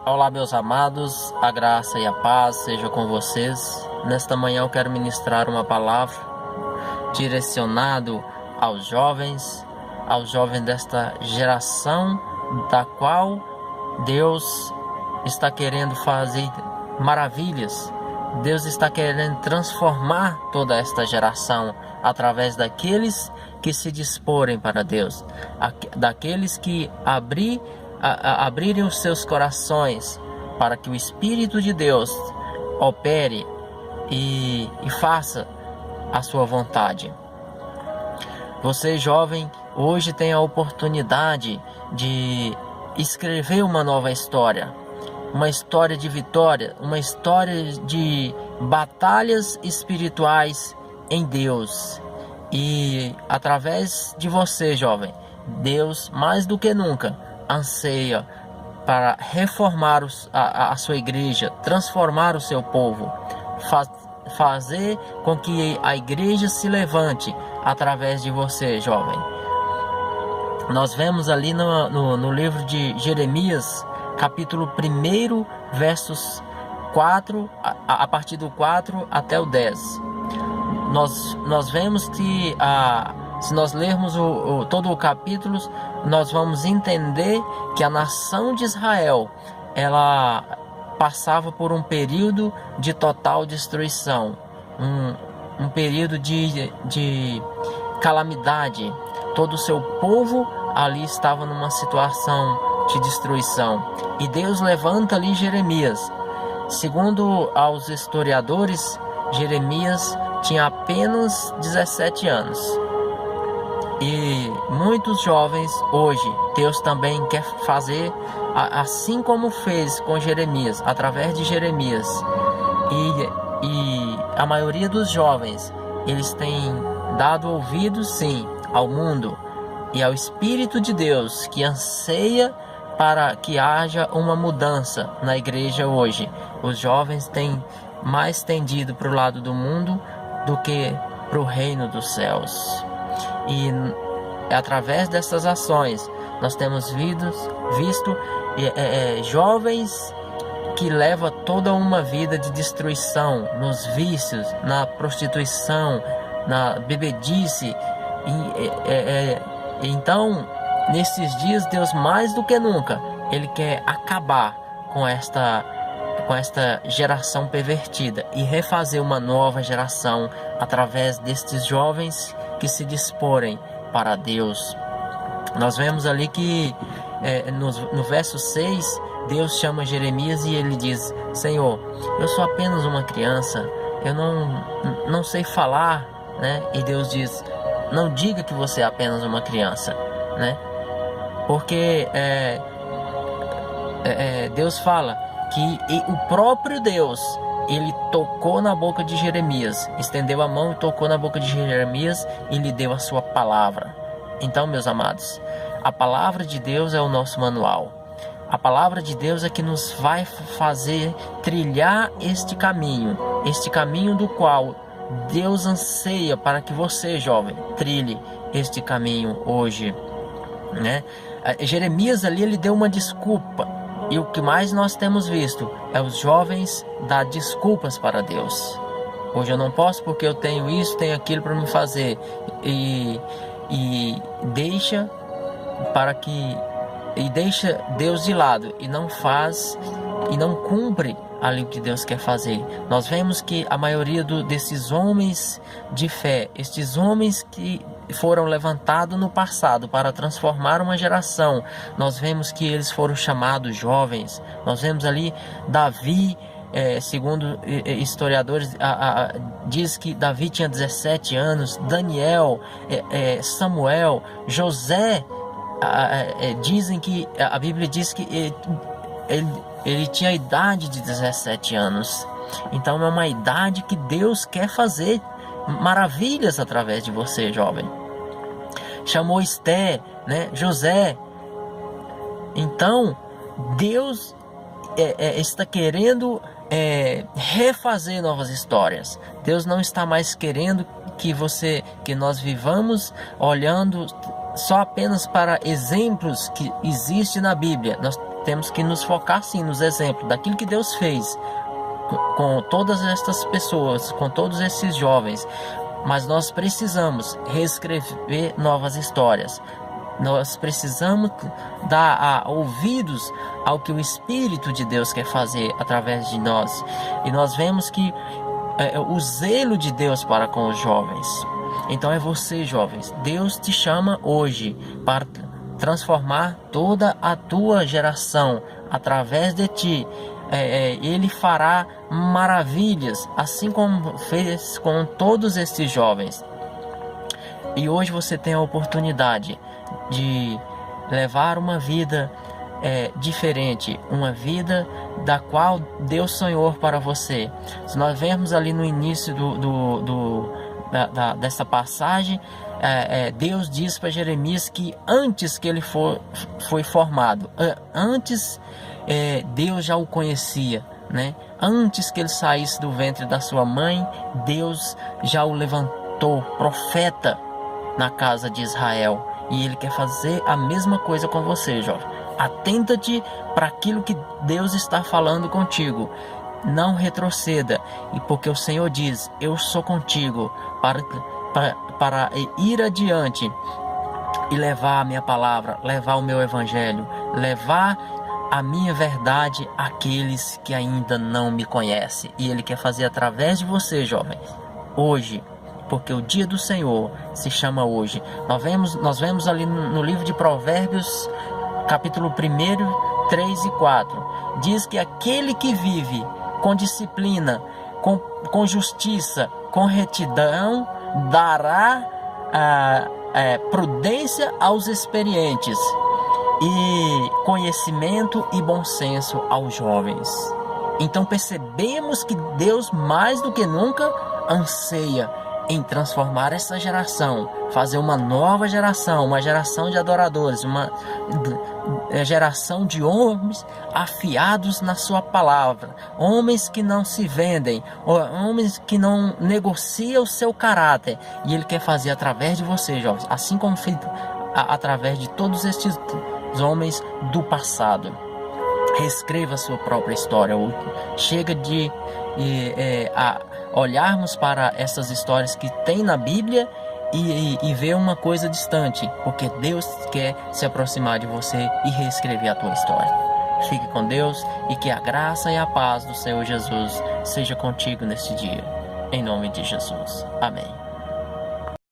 Olá, meus amados, a graça e a paz seja com vocês. Nesta manhã eu quero ministrar uma palavra direcionado aos jovens desta geração da qual Deus está querendo fazer maravilhas. Deus está querendo transformar toda esta geração através daqueles que se disporem para Deus, daqueles que abrirem os seus corações para que o Espírito de Deus opere e faça a sua vontade. Você, jovem, hoje tem a oportunidade de escrever uma nova história, uma história de vitória, uma história de batalhas espirituais em Deus. E através de você, jovem, Deus mais do que nunca anseia para reformar a sua igreja, transformar o seu povo, fazer com que a igreja se levante através de você, jovem. Nós vemos ali no livro de Jeremias, capítulo 1, versos 4, a partir do 4 até o 10. Nós vemos que se nós lermos todo o capítulo, nós vamos entender que a nação de Israel, ela passava por um período de total destruição, um período de calamidade. Todo o seu povo ali estava numa situação de destruição. E Deus levanta ali Jeremias. Segundo aos historiadores, Jeremias tinha apenas 17 anos. E muitos jovens hoje, Deus também quer fazer assim como fez com Jeremias, através de Jeremias. E a maioria dos jovens, eles têm dado ouvidos sim ao mundo e ao Espírito de Deus, que anseia para que haja uma mudança na igreja hoje. Os jovens têm mais tendido para o lado do mundo do que para o reino dos céus. E através dessas ações nós temos visto jovens que levam toda uma vida de destruição nos vícios, na prostituição, na bebedice. Então, nesses dias, Deus mais do que nunca, Ele quer acabar com esta geração pervertida e refazer uma nova geração através destes jovens que se disporem para Deus. Nós vemos ali que no verso 6, Deus chama Jeremias e ele diz: Senhor, eu sou apenas uma criança, eu não sei falar, né? E Deus diz: não diga que você é apenas uma criança, né? Porque Deus fala que o próprio Deus, ele tocou na boca de Jeremias, estendeu a mão e tocou na boca de Jeremias e lhe deu a sua palavra. Então, meus amados, a palavra de Deus é o nosso manual. A palavra de Deus é que nos vai fazer trilhar este caminho do qual Deus anseia para que você, jovem, trilhe este caminho hoje, né? Jeremias ali, ele deu uma desculpa. E o que mais nós temos visto é os jovens dar desculpas para Deus. Hoje eu não posso porque eu tenho isso, tenho aquilo para me fazer. E deixa Deus de lado e não faz e não cumpre ali o que Deus quer fazer. Nós vemos que a maioria desses homens de fé, estes homens que foram levantados no passado para transformar uma geração, nós vemos que eles foram chamados jovens. Nós vemos ali Davi, segundo historiadores, diz que Davi tinha 17 anos, Daniel, Samuel, José, dizem que a Bíblia diz que ele tinha a idade de 17 anos. Então é uma idade que Deus quer fazer maravilhas através de você, jovem. Chamou Esté, né? José. Então Deus está querendo refazer novas histórias. Deus não está mais querendo que nós vivamos olhando só apenas para exemplos que existem na Bíblia. temos que nos focar sim nos exemplos daquilo que Deus fez com todas estas pessoas, com todos esses jovens. Mas nós precisamos reescrever novas histórias. Nós precisamos dar ouvidos ao que o Espírito de Deus quer fazer através de nós. E nós vemos que o zelo de Deus para com os jovens. Então é você, jovens. Deus te chama hoje para transformar toda a tua geração através de ti. Ele fará maravilhas, assim como fez com todos esses jovens. E hoje você tem a oportunidade de levar uma vida diferente, uma vida da qual Deus sonhou para você. Se nós vemos ali no início dessa passagem, Deus diz para Jeremias que antes que ele foi formado, antes Deus já o conhecia, né? Antes que ele saísse do ventre da sua mãe, Deus já o levantou profeta na casa de Israel. E ele quer fazer a mesma coisa com você, jovem. Atenta-te para aquilo que Deus está falando contigo. Não retroceda. E porque o Senhor diz: eu sou contigo para ir adiante e levar a minha palavra, levar o meu evangelho, levar a minha verdade àqueles que ainda não me conhecem. E Ele quer fazer através de você, jovens, hoje. Porque o dia do Senhor se chama hoje. Nós vemos ali no livro de Provérbios, capítulo 1, 3 e 4. Diz que aquele que vive com disciplina, com justiça, com retidão, dará prudência aos experientes e conhecimento e bom senso aos jovens. Então percebemos que Deus mais do que nunca anseia em transformar essa geração, fazer uma nova geração, uma geração de adoradores, uma geração de homens afiados na sua palavra, homens que não se vendem, homens que não negociam o seu caráter. E Ele quer fazer através de você, jovens, assim como fez através de todos estes homens do passado. Reescreva a sua própria história. Chega de olharmos para essas histórias que tem na Bíblia e ver uma coisa distante, porque Deus quer se aproximar de você e reescrever a tua história. Fique com Deus e que a graça e a paz do Senhor Jesus seja contigo neste dia. Em nome de Jesus. Amém.